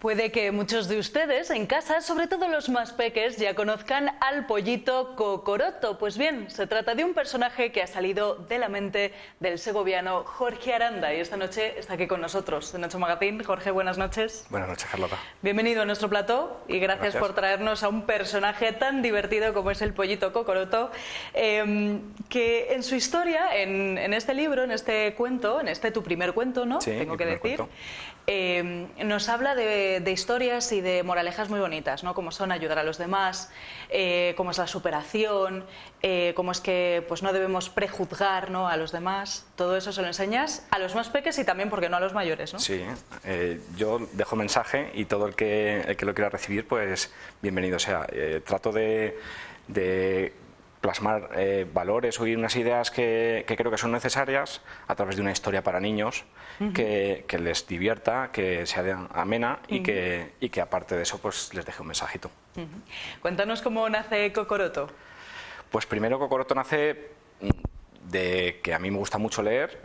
Puede que muchos de ustedes en casa, sobre todo los más peques, ya conozcan al pollito Cocoroto. Pues bien, se trata de un personaje que ha salido de la mente del segoviano Jorge Aranda y esta noche está aquí con nosotros, de Nacho Magazine. Jorge, buenas noches. Buenas noches, Carlota. Bienvenido a nuestro plató y gracias por traernos a un personaje tan divertido como es el pollito Cocoroto, que en su historia, en este libro, en este cuento, en este tu primer cuento, ¿no? Sí, Tengo que decir. Nos habla de historias y de moralejas muy bonitas, ¿no? Como son ayudar a los demás, cómo es la superación, cómo es que pues no debemos prejuzgar, ¿no?, a los demás. Todo eso se lo enseñas a los más peques y también, ¿por qué no?, a los mayores, ¿no? Sí, yo dejo mensaje y todo el que lo quiera recibir, pues bienvenido sea. Trato de plasmar valores o unas ideas que creo que son necesarias a través de una historia para niños que les divierta, que sea amena y que aparte de eso pues les deje un mensajito. Cuéntanos cómo nace Cocoroto. Pues primero Cocoroto nace de que a mí me gusta mucho leer.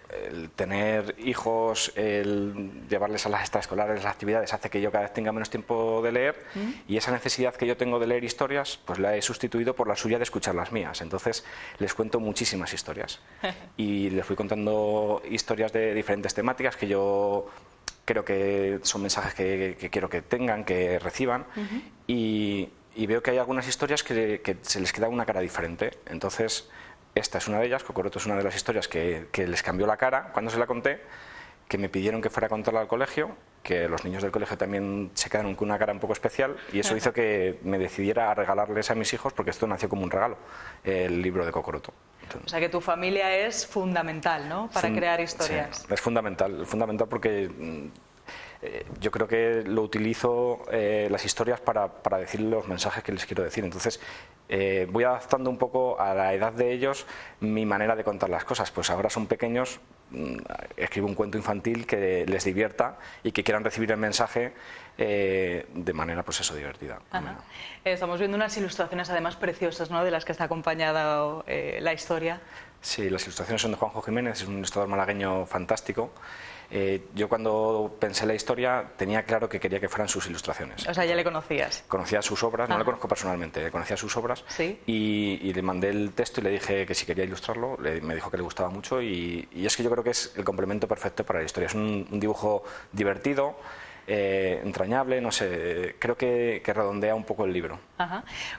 El tener hijos, el llevarles a las extraescolares, las actividades, hace que yo cada vez tenga menos tiempo de leer y esa necesidad que yo tengo de leer historias, pues la he sustituido por la suya de escuchar las mías. Entonces les cuento muchísimas historias y les fui contando historias de diferentes temáticas que yo creo que son mensajes que quiero que tengan, que reciban y veo que hay algunas historias que se les queda una cara diferente. Entonces esta es una de ellas. Cocoroto es una de las historias que les cambió la cara cuando se la conté, que me pidieron que fuera a contarla al colegio, que los niños del colegio también se quedaron con una cara un poco especial y eso hizo que me decidiera a regalarles a mis hijos, porque esto nació como un regalo, el libro de Cocoroto. Entonces, o sea que tu familia es fundamental, ¿no?, para crear historias. Sí, es fundamental porque yo creo que lo utilizo, las historias, para decir los mensajes que les quiero decir. Entonces voy adaptando un poco a la edad de ellos mi manera de contar las cosas. Pues ahora son pequeños, escribo un cuento infantil que les divierta y que quieran recibir el mensaje de manera, pues eso, divertida. Estamos viendo unas ilustraciones además preciosas, ¿no?, de las que está acompañada la historia. Sí, las ilustraciones son de Juanjo Jiménez, es un ilustrador malagueño fantástico. Yo cuando pensé la historia tenía claro que quería que fueran sus ilustraciones. O sea, ya le conocías. Conocía sus obras, no le conozco personalmente, conocía sus obras. ¿Sí? y le mandé el texto y le dije que si quería ilustrarlo, me dijo que le gustaba mucho y es que yo creo que es el complemento perfecto para la historia. Es un dibujo divertido, entrañable, no sé, creo que redondea un poco el libro.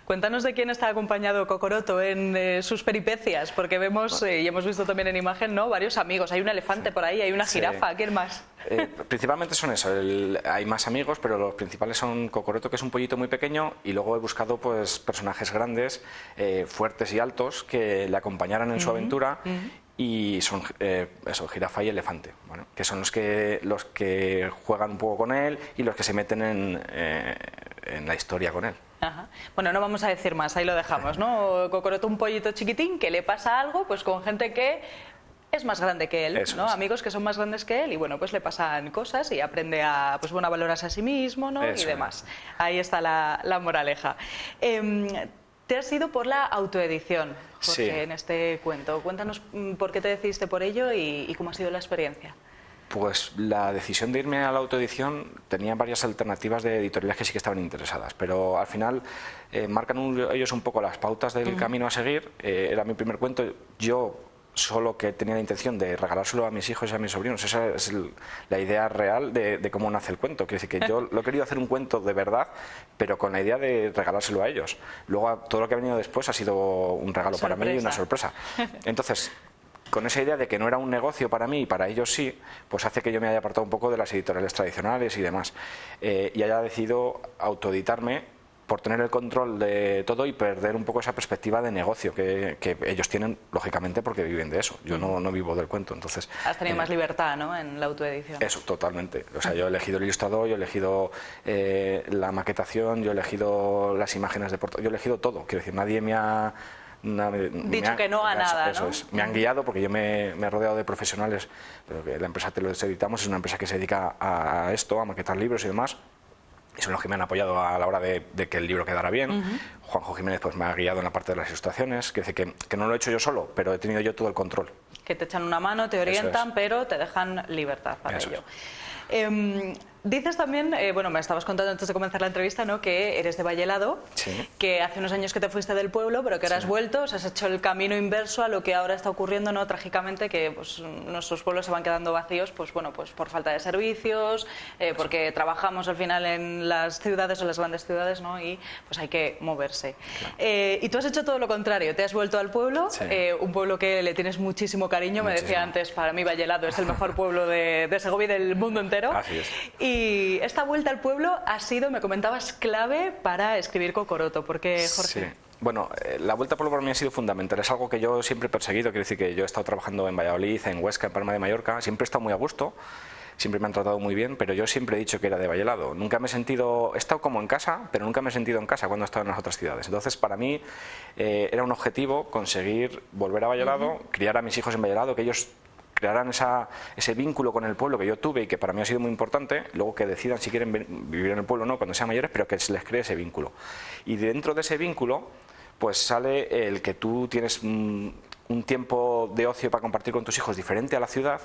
Cuéntanos de quién está acompañado Cocoroto en sus peripecias, porque vemos, y hemos visto también en imagen, ¿no?, varios amigos. Hay un elefante por ahí, hay una jirafa, ¿quién más? Principalmente son eso, hay más amigos, pero los principales son Cocoroto, que es un pollito muy pequeño, y luego he buscado pues personajes grandes, fuertes y altos, que le acompañaran en su aventura. Y son eso, jirafa y elefante, ¿vale?, que son los que juegan un poco con él y los que se meten en la historia con él. Bueno, no vamos a decir más, ahí lo dejamos, ¿no? Cocoroto, un pollito chiquitín que le pasa algo pues con gente que es más grande que él, eso ¿no? Es. Amigos que son más grandes que él y bueno, pues le pasan cosas y aprende a, pues bueno, a valorarse a sí mismo, ¿no? Eso y demás. Ahí está la moraleja. Te has ido por la autoedición, Jorge, sí, en este cuento. Cuéntanos por qué te decidiste por ello y cómo ha sido la experiencia. Pues la decisión de irme a la autoedición tenía varias alternativas de editoriales que sí que estaban interesadas, pero al final marcan ellos un poco las pautas del camino a seguir. Era mi primer cuento, yo solo que tenía la intención de regalárselo a mis hijos y a mis sobrinos. Esa es la idea real de cómo nace el cuento. Quiero decir que yo lo he querido hacer un cuento de verdad, pero con la idea de regalárselo a ellos. Luego todo lo que ha venido después ha sido un regalo para mí y una sorpresa. Entonces, con esa idea de que no era un negocio para mí y para ellos sí, pues hace que yo me haya apartado un poco de las editoriales tradicionales y demás, y haya decidido autoeditarme por tener el control de todo y perder un poco esa perspectiva de negocio que ellos tienen, lógicamente, porque viven de eso. Yo no vivo del cuento, entonces... Has tenido más libertad, ¿no?, en la autoedición. Eso, totalmente. O sea, yo he elegido el ilustrador, yo he elegido la maquetación, yo he elegido las imágenes de portada, yo he elegido todo. Quiero decir, nadie me ha... dicho que no a nada, eso ¿no? Es. Me han guiado porque yo me he rodeado de profesionales, pero que la empresa Te los Editamos es una empresa que se dedica a esto, a maquetar libros y demás, y son los que me han apoyado a la hora de que el libro quedara bien. Juanjo Jiménez pues me ha guiado en la parte de las ilustraciones, que no lo he hecho yo solo, pero he tenido yo todo el control. Que te echan una mano, te orientan, pero te dejan libertad para ello. Dices también, bueno, me estabas contando antes de comenzar la entrevista, ¿no?, que eres de Vallelado, Sí. que hace unos años que te fuiste del pueblo, pero que ahora has vuelto, o sea, has hecho el camino inverso a lo que ahora está ocurriendo, ¿no?, trágicamente, que pues, nuestros pueblos se van quedando vacíos, pues bueno, pues por falta de servicios, porque trabajamos al final en las ciudades o las grandes ciudades, ¿no?, y pues hay que moverse. Claro. Y tú has hecho todo lo contrario, te has vuelto al pueblo, un pueblo que le tienes muchísimo cariño, me decía antes, para mí Vallelado es el mejor pueblo de Segovia y del mundo entero. Así es. Y esta vuelta al pueblo ha sido, me comentabas, clave para escribir Cocoroto. ¿Por qué, Jorge? Sí. Bueno, la vuelta al pueblo para mí ha sido fundamental. Es algo que yo siempre he perseguido. Quiero decir que yo he estado trabajando en Valladolid, en Huesca, en Palma de Mallorca. Siempre he estado muy a gusto. Siempre me han tratado muy bien, pero yo siempre he dicho que era de Vallelado. Nunca me he sentido... He estado como en casa, pero nunca me he sentido en casa cuando he estado en las otras ciudades. Entonces, para mí era un objetivo conseguir volver a Vallelado, criar a mis hijos en Vallelado, que ellos crearán ese vínculo con el pueblo que yo tuve y que para mí ha sido muy importante, luego que decidan si quieren vivir en el pueblo o no cuando sean mayores, pero que se les cree ese vínculo. Y dentro de ese vínculo, pues sale el que tú tienes un tiempo de ocio para compartir con tus hijos diferente a la ciudad,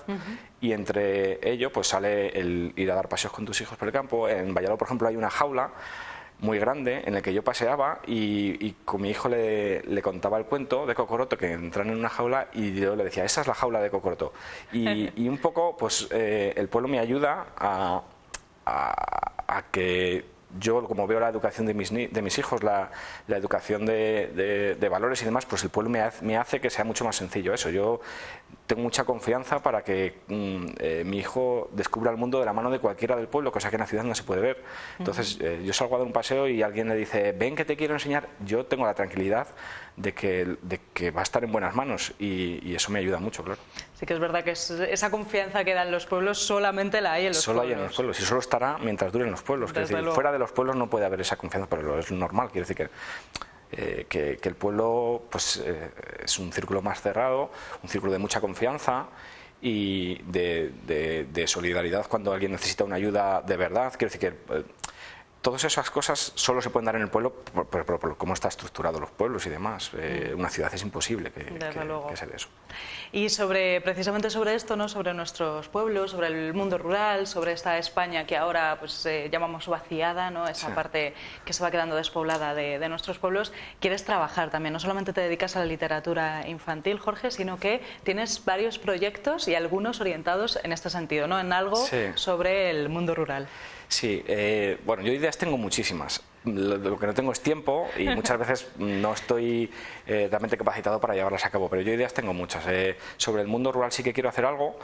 y entre ello pues sale el ir a dar paseos con tus hijos por el campo. En Valladolid, por ejemplo, hay una jaula muy grande en el que yo paseaba y con mi hijo le contaba el cuento de Cocoroto, que entran en una jaula, y yo le decía, esa es la jaula de Cocoroto. Y un poco pues el pueblo me ayuda a que yo, como veo la educación de mis hijos, la educación de valores y demás, pues el pueblo me hace que sea mucho más sencillo eso. Yo tengo mucha confianza para que mi hijo descubra el mundo de la mano de cualquiera del pueblo, cosa que en la ciudad no se puede ver. Entonces, yo salgo a dar un paseo y alguien le dice, ven que te quiero enseñar, yo tengo la tranquilidad de que va a estar en buenas manos, y eso me ayuda mucho, claro. Sí que es verdad que esa confianza que dan los pueblos solamente la hay en los pueblos. Solo hay en los pueblos, y solo estará mientras duren los pueblos. Quiero decir, fuera de los pueblos no puede haber esa confianza, pero es normal. Quiero decir que el pueblo pues, es un círculo más cerrado, un círculo de mucha confianza y de solidaridad cuando alguien necesita una ayuda de verdad. Quiero decir que todas esas cosas solo se pueden dar en el pueblo por cómo está estructurado los pueblos y demás. Una ciudad es imposible que sea de eso. Y precisamente sobre esto, ¿no?, sobre nuestros pueblos, sobre el mundo rural, sobre esta España que ahora pues, llamamos vaciada, ¿no?, esa parte que se va quedando despoblada de nuestros pueblos, quieres trabajar también. No solamente te dedicas a la literatura infantil, Jorge, sino que tienes varios proyectos y algunos orientados en este sentido, ¿no?, en algo sobre el mundo rural. Sí, bueno, yo ideas tengo muchísimas. Lo que no tengo es tiempo y muchas veces no estoy realmente capacitado para llevarlas a cabo, pero yo ideas tengo muchas. Sobre el mundo rural sí que quiero hacer algo.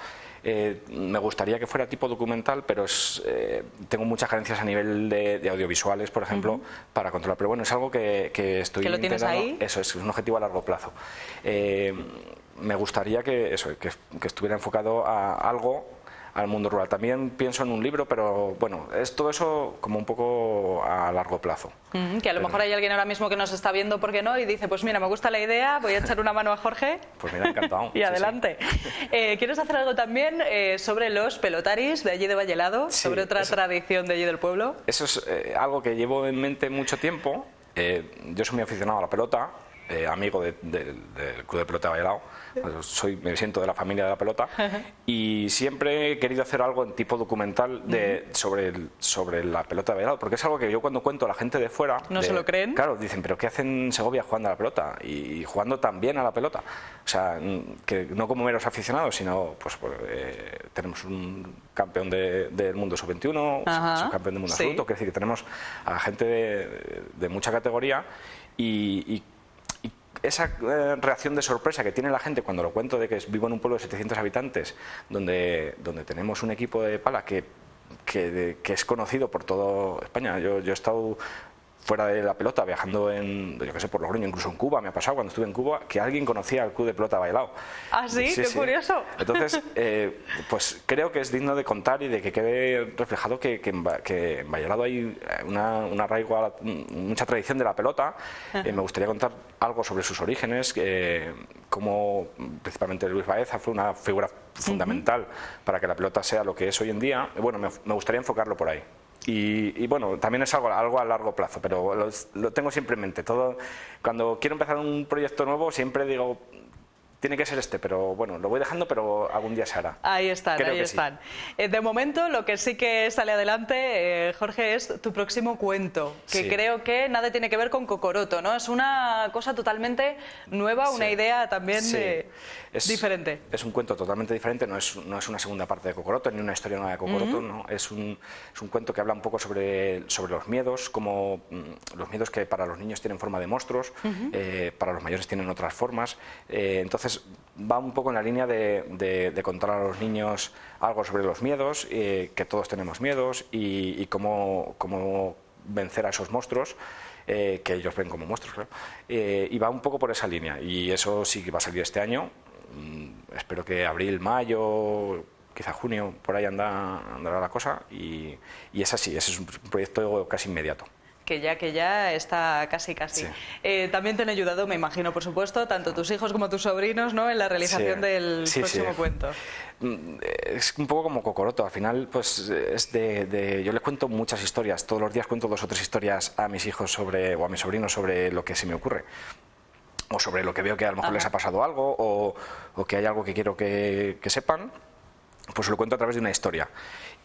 Me gustaría que fuera tipo documental, pero tengo muchas carencias a nivel de audiovisuales, por ejemplo, para controlar. Pero bueno, es algo que estoy intentando. ¿Que lo tienes ahí? Eso es un objetivo a largo plazo. Me gustaría que estuviera enfocado a algo al mundo rural. También pienso en un libro, pero bueno, es todo eso como un poco a largo plazo. Que a lo mejor hay alguien ahora mismo que nos está viendo, ¿por qué no?, y dice, pues mira, me gusta la idea, voy a echar una mano a Jorge. Pues mira, encantado. Y adelante. ¿Quieres hacer algo también sobre los pelotaris de allí de Vallelado, sobre otra tradición de allí del pueblo? Eso es algo que llevo en mente mucho tiempo. Yo soy muy aficionado a la pelota, amigo del Club de Pelota de Vallelado. Me siento de la familia de la pelota, y siempre he querido hacer algo en tipo documental sobre la pelota de Vallelado, porque es algo que yo cuando cuento a la gente de fuera... ¿No se lo creen? Claro, dicen, pero ¿qué hacen en Segovia jugando a la pelota? Y jugando también a la pelota. O sea, que no como meros aficionados, sino pues tenemos un campeón del mundo sub-21, subcampeón del mundo absoluto, que es decir, que tenemos a gente de mucha categoría, y esa reacción de sorpresa que tiene la gente cuando lo cuento de que vivo en un pueblo de 700 habitantes donde tenemos un equipo de pala que es conocido por toda España. Yo he estado fuera de la pelota, viajando yo qué sé, por Logroño, incluso en Cuba, me ha pasado cuando estuve en Cuba que alguien conocía al Club de Pelota Vallelado. ¿Ah, sí? ¡Qué curioso! Entonces, pues creo que es digno de contar y de que quede reflejado que en Vallelado hay un arraigo, mucha tradición de la pelota. Me gustaría contar algo sobre sus orígenes, cómo principalmente Luis Baeza fue una figura fundamental para que la pelota sea lo que es hoy en día. Bueno, me gustaría enfocarlo por ahí. Y bueno, también es algo a largo plazo, pero lo tengo siempre en mente. Cuando quiero empezar un proyecto nuevo siempre digo, tiene que ser este, pero bueno, lo voy dejando, pero algún día se hará. Ahí están, Creo ahí que están. De momento, lo que sí que sale adelante, Jorge, es tu próximo cuento, que creo que nada tiene que ver con Cocoroto, ¿no? Es una cosa totalmente nueva, una idea también diferente. Es un cuento totalmente diferente, no es una segunda parte de Cocoroto, ni una historia nueva de Cocoroto, ¿no? Es un cuento que habla un poco sobre los miedos, como los miedos que para los niños tienen forma de monstruos, para los mayores tienen otras formas. Entonces va un poco en la línea de contar a los niños algo sobre los miedos, que todos tenemos miedos y cómo vencer a esos monstruos, que ellos ven como monstruos, claro. Y va un poco por esa línea, y eso sí que va a salir este año. Espero que abril, mayo, quizá junio, por ahí andará la cosa, y es así, ese es un proyecto casi inmediato. Que ya está casi. Sí. También te han ayudado, me imagino, por supuesto, tanto tus hijos como tus sobrinos, ¿no?, en la realización del próximo cuento. Es un poco como Cocoroto, al final pues es yo les cuento muchas historias, todos los días cuento 2 o 3 historias a mis hijos o a mis sobrinos sobre lo que se me ocurre, o sobre lo que veo que a lo mejor les ha pasado algo, o que hay algo que quiero que sepan, pues lo cuento a través de una historia.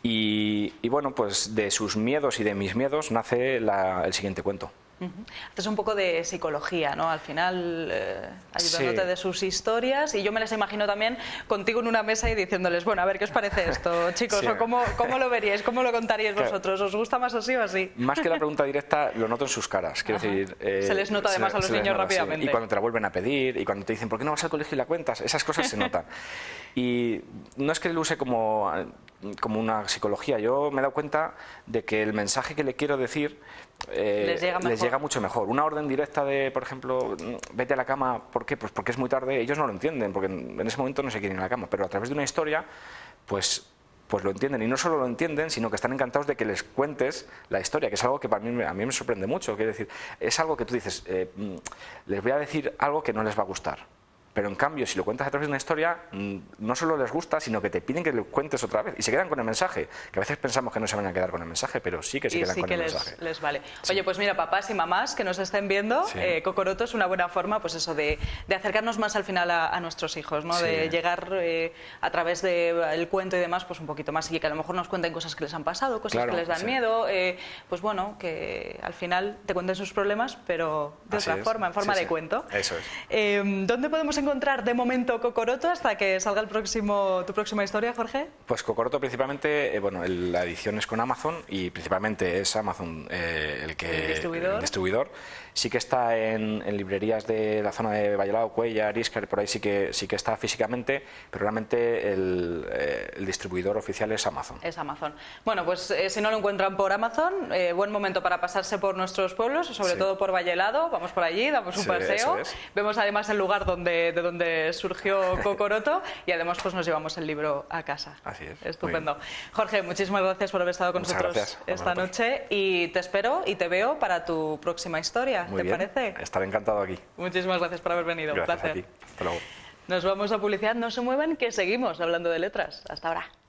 Y bueno, pues de sus miedos y de mis miedos nace el siguiente cuento. Haces un poco de psicología, ¿no? Al final, ayudándote de sus historias, y yo me las imagino también contigo en una mesa y diciéndoles, bueno, a ver, ¿qué os parece esto, chicos? ¿O cómo lo veríais? ¿Cómo lo contaríais vosotros? ¿Os gusta más así o así? Más que la pregunta directa, lo noto en sus caras. Quiero decir, se les nota además a los niños rápidamente. Sí. Y cuando te la vuelven a pedir, y cuando te dicen, ¿por qué no vas al colegio y la cuentas? Esas cosas se notan. Y no es que lo use como una psicología, yo me he dado cuenta de que el mensaje que le quiero decir les llega mucho mejor. Una orden directa de, por ejemplo, vete a la cama, ¿por qué? Pues porque es muy tarde, ellos no lo entienden, porque en ese momento no se quieren ir a la cama, pero a través de una historia, pues lo entienden, y no solo lo entienden, sino que están encantados de que les cuentes la historia, que es algo que a mí me sorprende mucho. Quiero decir, es algo que tú dices, les voy a decir algo que no les va a gustar. Pero en cambio, si lo cuentas a través de una historia, no solo les gusta, sino que te piden que lo cuentes otra vez. Y se quedan con el mensaje, que a veces pensamos que no se van a quedar con el mensaje, pero sí que se quedan con el mensaje. Les vale. Oye, pues mira, papás y mamás que nos estén viendo, Cocoroto es una buena forma, pues eso, de acercarnos más al final a nuestros hijos, ¿no? De llegar a través del cuento y demás, pues un poquito más, y que a lo mejor nos cuenten cosas que les han pasado, cosas que les dan miedo, pues bueno, que al final te cuenten sus problemas, pero de otra forma, en forma de cuento. Eso es. ¿Dónde podemos encontrar de momento Cocoroto hasta que salga tu próxima historia, Jorge? Pues Cocoroto principalmente, la edición es con Amazon, y principalmente es Amazon el distribuidor. Sí que está en librerías de la zona de Vallalao, Cuéllar, Íscar, por ahí sí que está físicamente, pero realmente el distribuidor oficial es Amazon. Es Amazon. Bueno, pues si no lo encuentran por Amazon, buen momento para pasarse por nuestros pueblos, sobre todo por Vallalado. Vamos por allí, damos un paseo, vemos además el lugar de donde surgió Cocoroto, y además pues nos llevamos el libro a casa. Así es. Estupendo. Jorge, muchísimas gracias por haber estado con nosotros esta noche, y te espero y te veo para tu próxima historia. Muy bien. ¿Parece? Estaré encantado aquí. Muchísimas gracias por haber venido. Gracias Un placer. a ti. Hasta luego. Nos vamos a publicidad, no se muevan, que seguimos hablando de letras. Hasta ahora.